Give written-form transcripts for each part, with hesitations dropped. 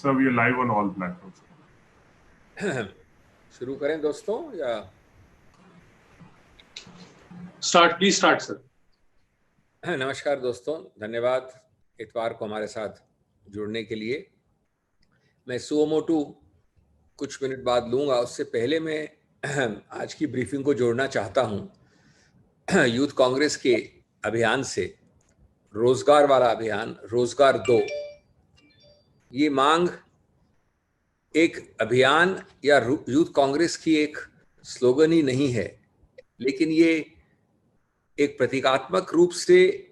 sir, we are live on all platforms. शुरू करें दोस्तों या प्लीज स्टार्ट सर। नमस्कार दोस्तों, धन्यवाद इतवार को हमारे साथ जुड़ने के लिए। मैं सुओ मोटू कुछ मिनट बाद लूँगा, उससे पहले मैं आज की ब्रीफिंग को जोड़ना चाहता हूँ यूथ कांग्रेस के अभियान से। रोजगार वाला अभियान, रोजगार दो, ये मांग एक अभियान या यूथ कांग्रेस की एक स्लोगन ही नहीं है, लेकिन ये एक प्रतीकात्मक रूप से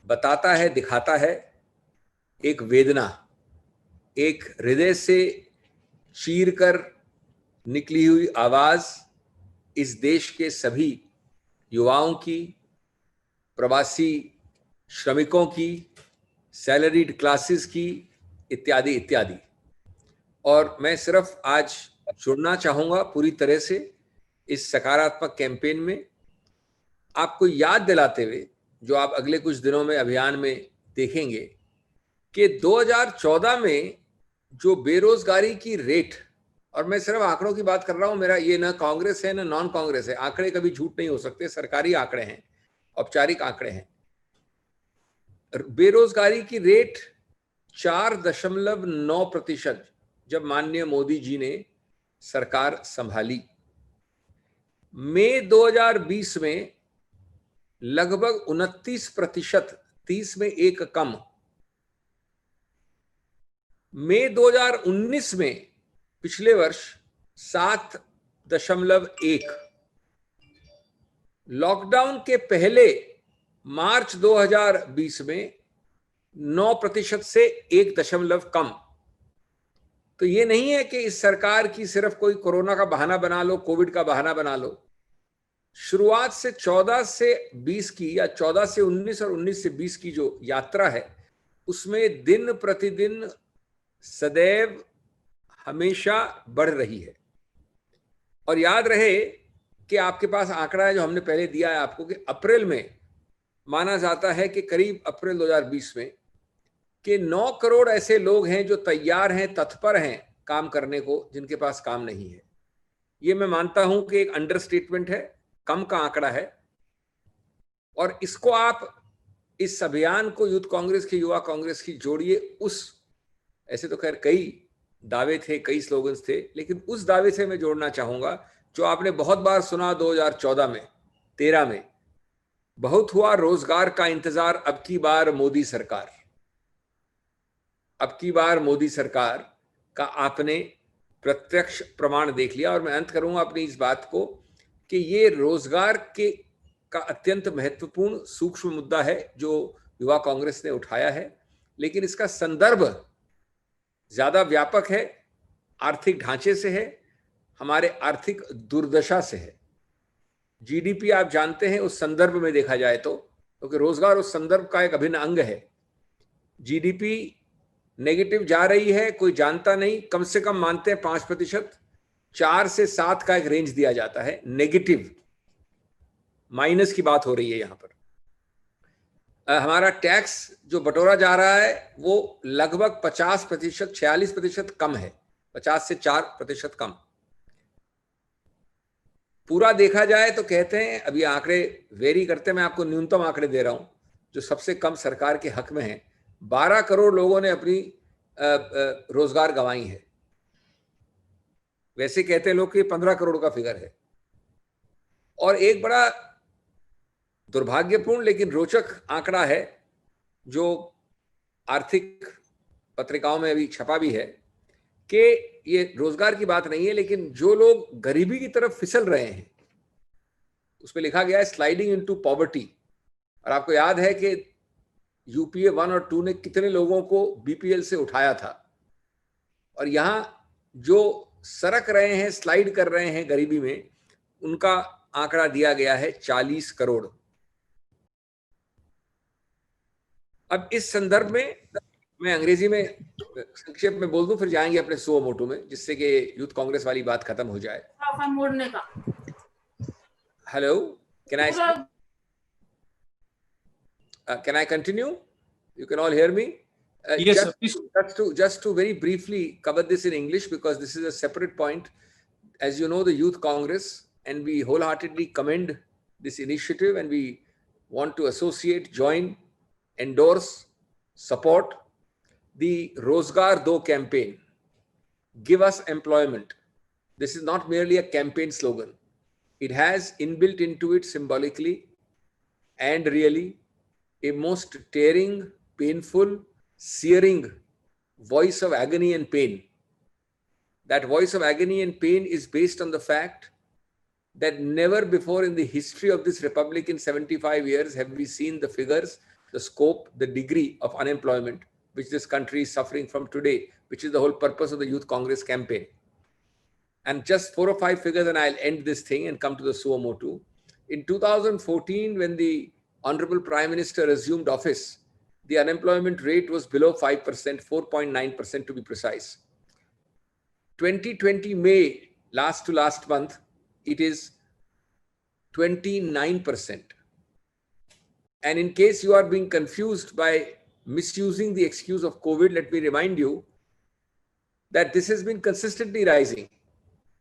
बताता है, दिखाता है एक वेदना, एक हृदय से चीर कर निकली हुई आवाज इस देश के सभी युवाओं की, प्रवासी श्रमिकों की, सैलरीड क्लासेस की, इत्यादि इत्यादि। और मैं सिर्फ आज जुड़ना चाहूँगा पूरी तरह से इस सकारात्मक कैंपेन में, आपको याद दिलाते हुए जो आप अगले कुछ दिनों में अभियान में देखेंगे कि 2014 में जो बेरोजगारी की रेट, और मैं सिर्फ आंकड़ों की बात कर रहा हूँ, मेरा ये ना कांग्रेस है ना नॉन कांग्रेस है, आंकड़े कभी झूठ नहीं हो सकते, सरकारी आंकड़े हैं, औपचारिक आंकड़े हैं। बेरोजगारी की रेट 4.9% जब माननीय मोदी जी ने सरकार संभाली। मई 2020 में लगभग 29%, 30 में एक कम। मई 2019 में, पिछले वर्ष, 7.1। लॉकडाउन के पहले मार्च 2020 में 9% से 1 कम। तो ये नहीं है कि इस सरकार की सिर्फ कोई कोरोना का बहाना बना लो, कोविड का बहाना बना लो। शुरुआत से 14 से 20 की या 14 से 19 और 19 से 20 की जो यात्रा है, उसमें दिन प्रतिदिन सदैव हमेशा बढ़ रही है। और याद रहे कि आपके पास आंकड़ा है जो हमने पहले दिया है आपको, कि अप्रैल में माना जाता है कि करीब अप्रैल 2020 में कि 9 करोड़ ऐसे लोग हैं जो तैयार हैं, तत्पर हैं काम करने को, जिनके पास काम नहीं है। ये मैं मानता हूं कि एक अंडरस्टेटमेंट है, कम का आंकड़ा है। और इसको आप इस अभियान को यूथ कांग्रेस की, युवा कांग्रेस की जोड़िए उस, ऐसे तो खैर कई दावे थे, कई स्लोगन्स थे, लेकिन उस दावे से मैं जोड़ना चाहूंगा जो आपने बहुत बार सुना 2014 में, 13 में, बहुत हुआ रोजगार का इंतजार, अब की बार मोदी सरकार। अब की बार मोदी सरकार का आपने प्रत्यक्ष प्रमाण देख लिया। और मैं अंत करूंगा अपनी इस बात को कि ये रोजगार के का अत्यंत महत्वपूर्ण सूक्ष्म मुद्दा है जो युवा कांग्रेस ने उठाया है, लेकिन इसका संदर्भ ज्यादा व्यापक है, आर्थिक ढांचे से है, हमारे आर्थिक दुर्दशा से है। जीडीपी आप जानते हैं उस संदर्भ में देखा जाए तो, क्योंकि रोजगार उस संदर्भ का एक अभिन्न अंग है। जीडीपी नेगेटिव जा रही है, कोई जानता नहीं, कम से कम मानते हैं 5%, 4 से 7 का एक रेंज दिया जाता है। नेगेटिव, माइनस की बात हो रही है यहां पर। हमारा टैक्स जो बटोरा जा रहा है वो लगभग 50%, 46% कम है, 50 से 4% कम। पूरा देखा जाए तो कहते हैं, अभी आंकड़े वेरी करते हैं, मैं आपको न्यूनतम आंकड़े दे रहा हूं जो सबसे कम सरकार के हक में है। 12 करोड़ लोगों ने अपनी रोजगार गंवाई है। वैसे कहते हैं लोग कि 15 करोड़ का फिगर है। और एक बड़ा दुर्भाग्यपूर्ण लेकिन रोचक आंकड़ा है जो आर्थिक पत्रिकाओं में अभी छपा भी है, कि ये रोजगार की बात नहीं है, लेकिन जो लोग गरीबी की तरफ फिसल रहे हैं, उसमें लिखा गया है स्लाइडिंग इनटू पॉवर्टी। और आपको याद है कि यूपीए 1 और 2 ने कितने लोगों को बीपीएल से उठाया था। और यहां जो सरक रहे हैं, स्लाइड कर रहे हैं गरीबी में, उनका आंकड़ा दिया गया है 40 करोड़। अब इस संदर्भ में मैं अंग्रेजी में संक्षेप में बोल दूं, फिर जाएंगे अपने सुओ मोटू में, जिससे कि यूथ कांग्रेस वाली बात खत्म हो जाए। Hello, can I continue? You can all hear me? Yes, sir. Please. Just to very briefly cover this in English, because this is a separate point. As you know, the Youth Congress, and we wholeheartedly commend this initiative, and we want to associate, join, endorse, support the Rozgar Do campaign. Give us employment. This is not merely a campaign slogan. It has inbuilt into it symbolically and really a most tearing, painful, searing voice of agony and pain. That voice of agony and pain is based on the fact that never before in the history of this republic in 75 years have we seen the figures, the scope, the degree of unemployment which this country is suffering from today, which is the whole purpose of the Youth Congress campaign. And just 4 or 5 figures, and I'll end this thing and come to the suo motu. In 2014, when the Honorable Prime Minister assumed office, the unemployment rate was below 5%, 4.9% to be precise. 2020 May, last to last month, it is 29%. And in case you are being confused by misusing the excuse of COVID, let me remind you that this has been consistently rising.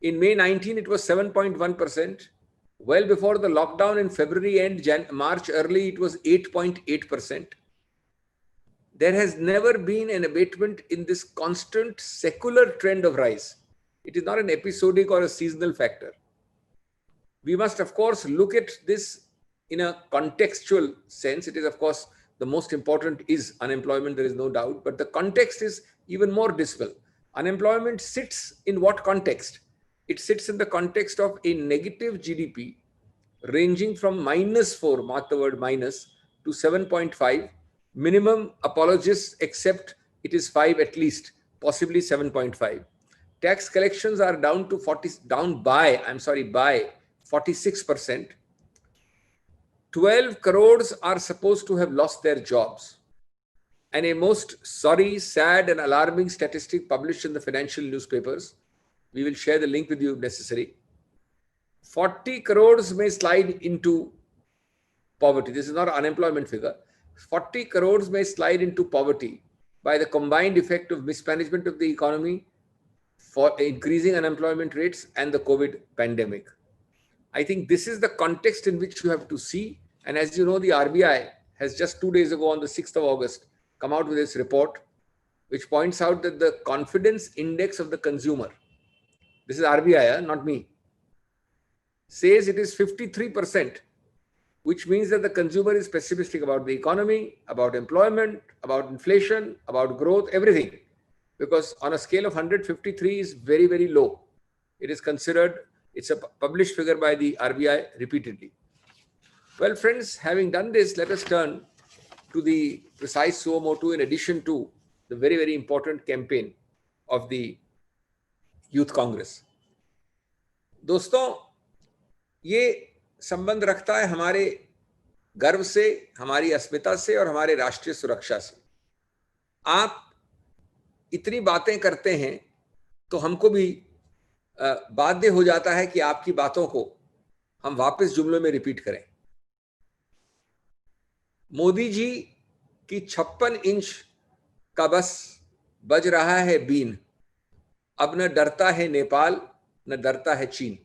In May 19, it was 7.1%. Well before the lockdown in February and March early, it was 8.8%. There has never been an abatement in this constant secular trend of rise. It is not an episodic or a seasonal factor. We must, of course, look at this in a contextual sense. It is, of course, the most important is unemployment, there is no doubt, but the context is even more dismal. Unemployment sits in what context? It sits in the context of a negative GDP ranging from -4, mark the word minus, to 7.5. Minimum apologists accept it is 5 at least, possibly 7.5. Tax collections are down by 46%. 12 crores are supposed to have lost their jobs. And a most sorry, sad, and alarming statistic published in the financial newspapers. We will share the link with you if necessary. 40 crores may slide into poverty. This is not an unemployment figure. 40 crores may slide into poverty by the combined effect of mismanagement of the economy, for increasing unemployment rates, and the COVID pandemic. I think this is the context in which you have to see. And as you know, the RBI has just 2 days ago, on the 6th of August, come out with this report, which points out that the confidence index of the consumer, this is RBI, not me, says it is 53%, which means that the consumer is pessimistic about the economy, about employment, about inflation, about growth, everything. Because on a scale of 100, 53 is very, very low. It is considered, it's a published figure by the RBI repeatedly. Well, friends, having done this, let us turn to the precise suo motu in addition to the very, very important campaign of the Youth Congress. दोस्तों, ये संबंध रखता है हमारे गर्व से, हमारी अस्मिता से और हमारे राष्ट्रीय सुरक्षा से. आप इतनी बातें करते हैं तो हमको भी बाध्य हो जाता है कि आपकी बातों को हम वापस जुमलों में रिपीट करें. मोदी जी की 56 इंच का बस बज रहा है बीन. अब न डरता है नेपाल, न डरता है चीन.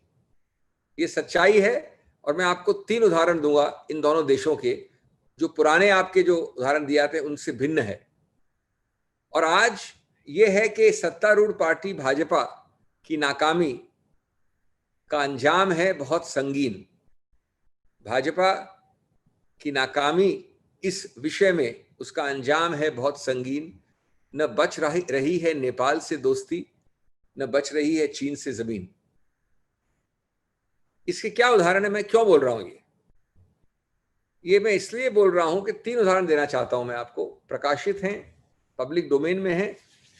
ये सच्चाई है. और मैं आपको 3 उदाहरण दूंगा इन दोनों देशों के, जो पुराने आपके जो उदाहरण दिया थे उनसे भिन्न है. और आज ये है कि सत्तारूढ़ पार्टी भाजपा की नाकामी का अंजाम है बहुत संगीन. भाजपा की नाकामी इस विषय में, उसका अंजाम है बहुत संगीन. न बच रही है नेपाल से दोस्ती, न बच रही है चीन से जमीन. इसके क्या उदाहरण है? मैं क्यों बोल रहा हूं ये मैं इसलिए बोल रहा हूं कि 3 उदाहरण देना चाहता हूं मैं आपको. प्रकाशित हैं, पब्लिक डोमेन में है,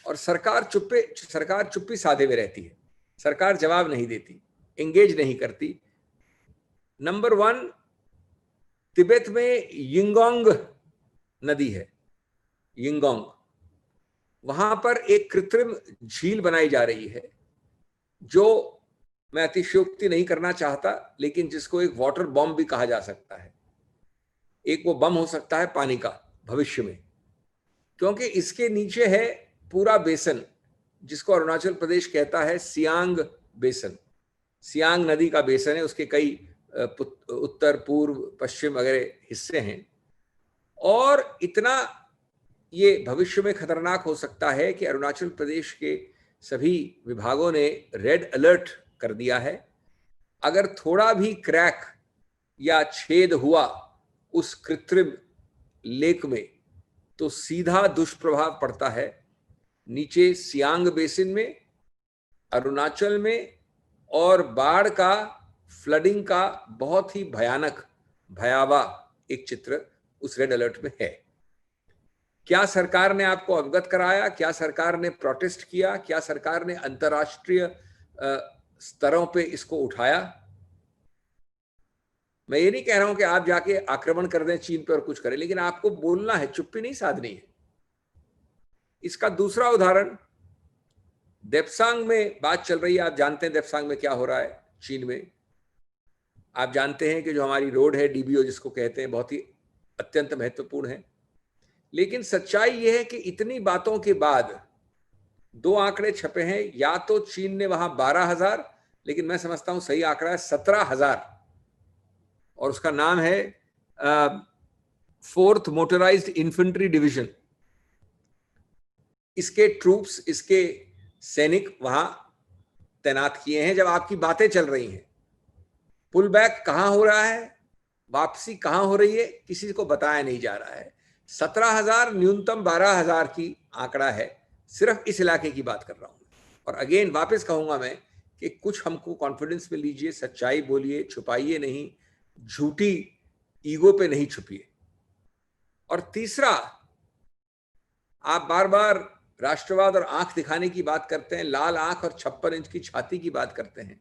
और सरकार चुप्पी साधे हुए रहती है. सरकार जवाब नहीं देती, एंगेज नहीं करती. नंबर 1, तिब्बत में यिंगोंग नदी है, यिंगोंग. वहां पर एक कृत्रिम झील बनाई जा रही है, जो मैं अतिशयोक्ति नहीं करना चाहता, लेकिन जिसको एक वाटर बॉम्ब भी कहा जा सकता है. एक वो बम हो सकता है पानी का भविष्य में. क्योंकि इसके नीचे है पूरा बेसन जिसको अरुणाचल प्रदेश कहता है सियांग बेसन। सियांग नदी का बेसन है, उसके कई उत्तर, पूर्व, पश्चिम वगैरह हिस्से हैं। और इतना ये भविष्य में खतरनाक हो सकता है कि अरुणाचल प्रदेश के सभी विभागों ने रेड अलर्ट कर दिया है। अगर थोड़ा भी क्रैक या छेद हुआ उस कृत्रिम लेक में तो सीधा दुष्प्रभाव पड़ता है नीचे सियांग बेसिन में, अरुणाचल में, और बाढ़ का, फ्लडिंग का बहुत ही भयानक, भयावह एक चित्र उस रेड अलर्ट में है। क्या सरकार ने आपको अवगत कराया? क्या सरकार ने प्रोटेस्ट किया? क्या सरकार ने अंतर्राष्ट्रीय स्तरों पे इसको उठाया? मैं ये नहीं कह रहा हूं कि आप जाके आक्रमण कर दें चीन पे और कुछ करें, लेकिन आपको बोलना है, चुप्पी नहीं साधनी है। इसका दूसरा उदाहरण, देप्सांग में बात चल रही है। आप जानते हैं देप्सांग में क्या हो रहा है चीन में। आप जानते हैं कि जो हमारी रोड है डीबीओ जिसको कहते हैं, बहुत ही अत्यंत महत्वपूर्ण है। लेकिन सच्चाई यह है कि इतनी बातों के बाद दो आंकड़े छपे हैं। या तो चीन ने वहां 12,000, लेकिन मैं समझता हूं सही आंकड़ा है 17,000, और उसका नाम है 4th मोटराइज्ड इन्फेंट्री डिवीजन। इसके ट्रूप्स, इसके सैनिक वहां तैनात किए हैं। जब आपकी बातें चल रही हैं, पुल बैक कहां हो रहा है, वापसी कहां हो रही है, किसी को बताया नहीं जा रहा है। 17,000 न्यूनतम 12,000 की आंकड़ा है। सिर्फ इस इलाके की बात कर रहा हूं। और अगेन वापस कहूंगा मैं कि कुछ हमको कॉन्फिडेंस में लीजिए, सच्चाई बोलिए, छुपाइए नहीं, झूठी ईगो पे नहीं छुपिए। और तीसरा, आप बार बार राष्ट्रवाद और आंख दिखाने की बात करते हैं, लाल आंख और 56 इंच की छाती की बात करते हैं।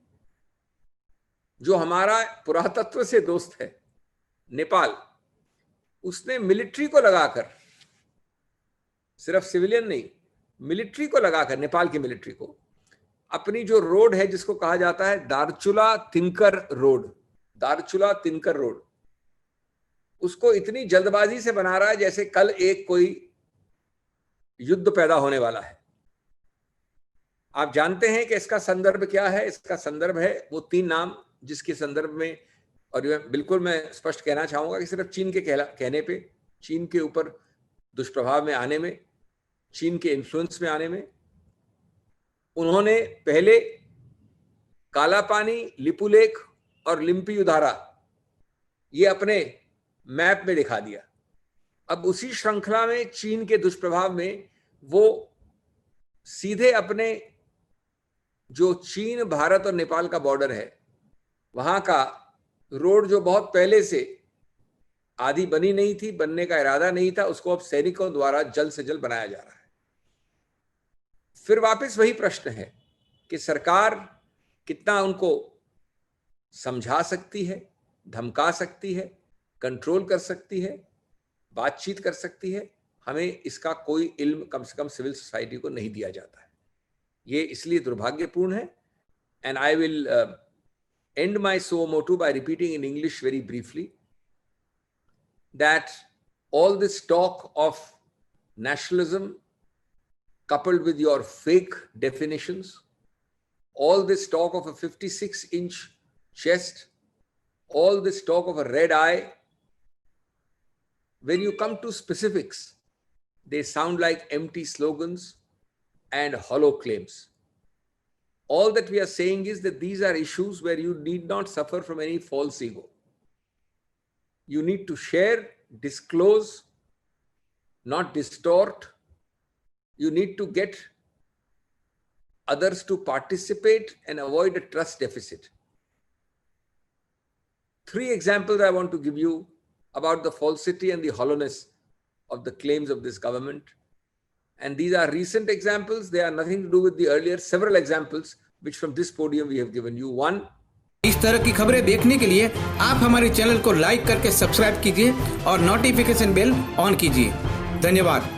जो हमारा पुरातत्व से दोस्त है नेपाल, उसने मिलिट्री को लगाकर, सिर्फ सिविलियन नहीं, मिलिट्री को लगाकर, नेपाल की मिलिट्री को, अपनी जो रोड है जिसको कहा जाता है दार्चुला तिनकर रोड, दार्चुला तिनकर रोड, उसको इतनी जल्दबाजी से बना रहा है जैसे कल एक कोई युद्ध पैदा होने वाला है। आप जानते हैं कि इसका संदर्भ क्या है? इसका संदर्भ है वो 3 नाम जिसके संदर्भ में, और बिल्कुल मैं स्पष्ट कहना चाहूंगा कि सिर्फ चीन के कहने पे, चीन के ऊपर दुष्प्रभाव में आने में, चीन के इन्फ्लुएंस में आने में, उन्होंने पहले काला पानी, लिपुलेख और लिम्पी उधारा ये अपने मैप में दिखा दिया। अब उसी श्रृंखला में चीन के दुष्प्रभाव में वो सीधे अपने जो चीन, भारत और नेपाल का बॉर्डर है, वहां का रोड जो बहुत पहले से आधी बनी नहीं थी, बनने का इरादा नहीं था, उसको अब सैनिकों द्वारा जल्द से जल्द बनाया जा रहा है। फिर वापस वही प्रश्न है कि सरकार कितना उनको समझा सकती है, धमका सकती है, कंट्रोल कर सकती है, बातचीत कर सकती है। हमें इसका कोई इल्म कम से कम सिविल सोसाइटी को नहीं दिया जाता है। ये इसलिए दुर्भाग्यपूर्ण है। And I will end my suo motu by repeating in English very briefly that all this talk of nationalism coupled with your fake definitions, all this talk of a 56-inch chest, all this talk of a red eye, when you come to specifics, they sound like empty slogans and hollow claims. All that we are saying is that these are issues where you need not suffer from any false ego. You need to share, disclose, not distort. You need to get others to participate and avoid a trust deficit. 3 examples I want to give you about the falsity and the hollowness of the claims of this government. And these are recent examples. They are nothing to do with the earlier several examples which from this podium we have given you. One, इस तरह की खबरें देखने के लिए आप हमारे channel को लाइक करके सब्सक्राइब कीजिए और नोटिफिकेशन बेल ऑन कीजिए। धन्यवाद।